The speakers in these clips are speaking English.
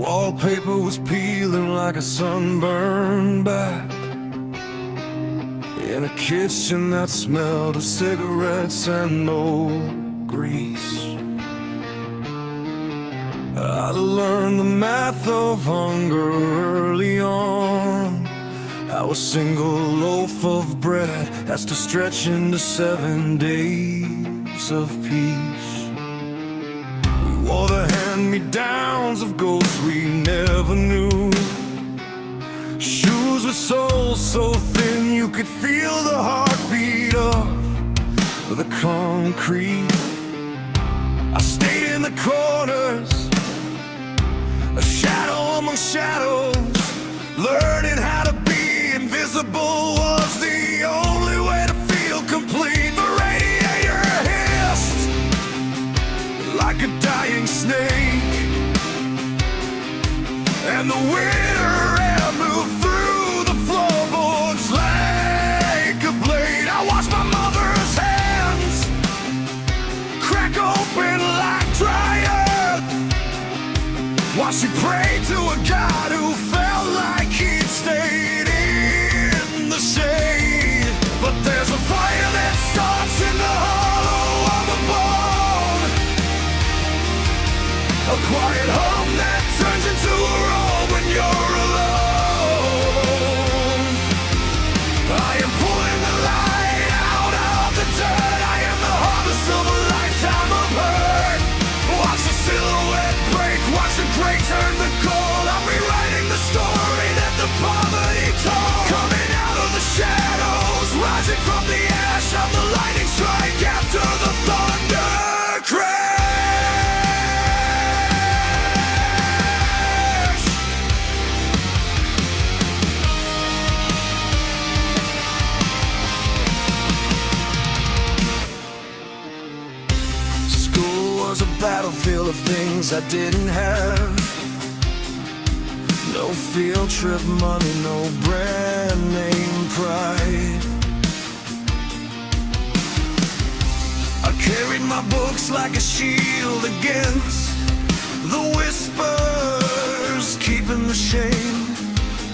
Wallpaper was peeling like a sunburned back in a kitchen that smelled of cigarettes and old grease. I learned the math of hunger early on, how a single loaf of bread has to stretch into 7 days of peace. We wore the hand-me-downs of ghosts we never knew, shoes with soles so thin you could feel the heartbeat of the concrete. I stayed in the corners, a shadow among shadows, learning how to be invisible was the only way to feel complete. The radiator hissed like a dying snake, and the winter air moved through the floorboards like a blade. I watched my mother's hands crack open like dry earth while she prayed to a God who felt like he'd stayed in the shade. But there's a fire that starts in the hollow of a bone, a quiet hum that turns into a roar when you're alone. I am pulling the light out of the dirt. I am the harvest of a lifetime of hurt. Watch the silhouette break, watch the gray turn to gold. I'm rewriting the story that the poverty told. Coming out of the shadows, rising from the ash of the lightning strike after the thunder crash. School was a battlefield of things I didn't have. No field trip money, no brand name pride. I carried my books like a shield against the whispers, keeping the shame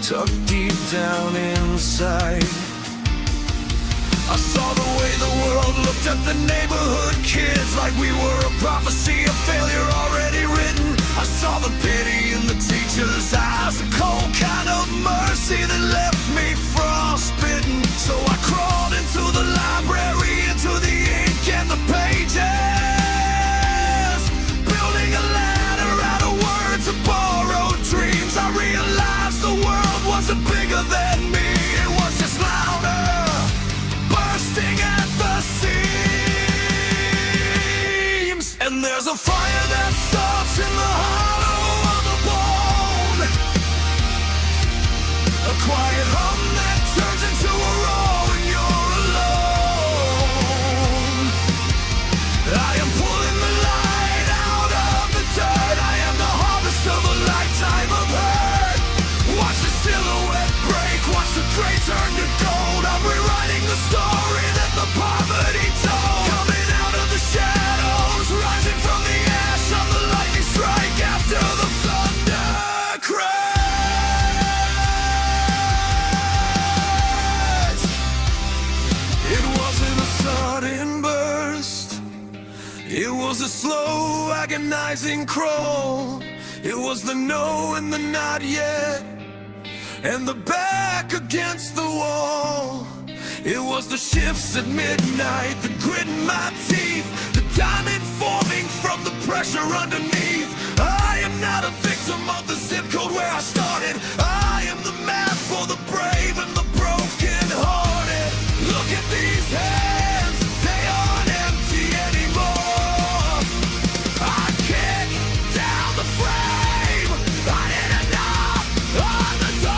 tucked deep down inside. I saw the way the world looked at the neighborhood kids like we were a prophecy of failure already written. I saw the pity in the teacher's eyes, a cold kind of mercy that left me frostbitten. So I crawled into the library, into the ink and the pages, building a ladder out of words and borrowed dreams. I realized the world wasn't bigger than me, it was just louder, bursting at the seams. And there's a fire that starts in the hollow of the bone, a quiet hum that turns into a roar when you're alone. I am pulling the light out of the dirt. I am the harvest of a lifetime of hurt. Watch the silhouette break, watch the gray turn to gold. I'm rewriting the story that the poverty told. Coming out of the shadows, rising from the ash of the lightning strike after the thunder crash. It wasn't a sudden burst, it was a slow, agonizing crawl. It was the no and the not yet, and the back against the wall. It was the shifts at midnight, the grit in my teeth, the diamond forming from the pressure underneath. I am not a victim of the zip code where I started. I am the map for the brave and the broken hearted. Look at these hands, they aren't empty anymore. I kick down the frame, I did a knock on the door.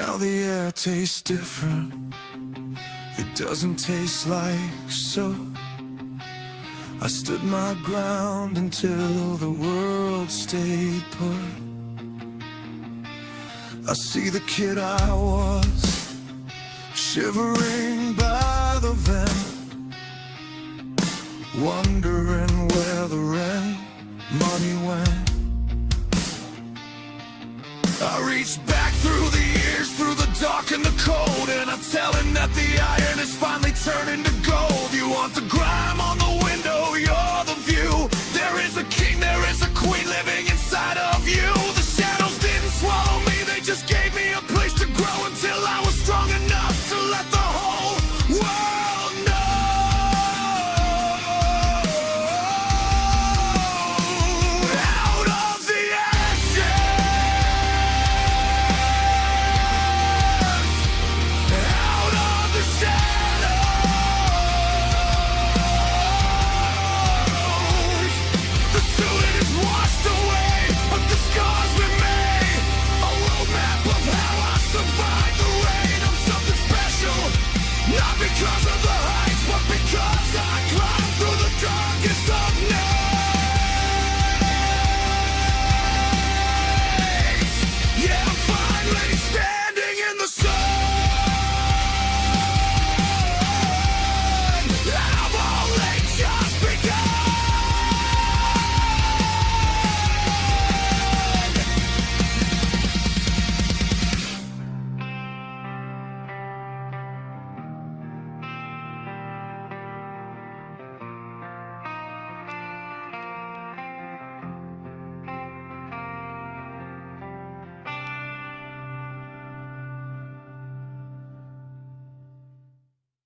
Now the air tastes different. It doesn't taste like so. I stood my ground until the world stayed put. I see the kid I was, shivering by the vent, wondering where the rent money went. I reach back through the years, through the dark and the cold, and I tell him that the iron is finally turning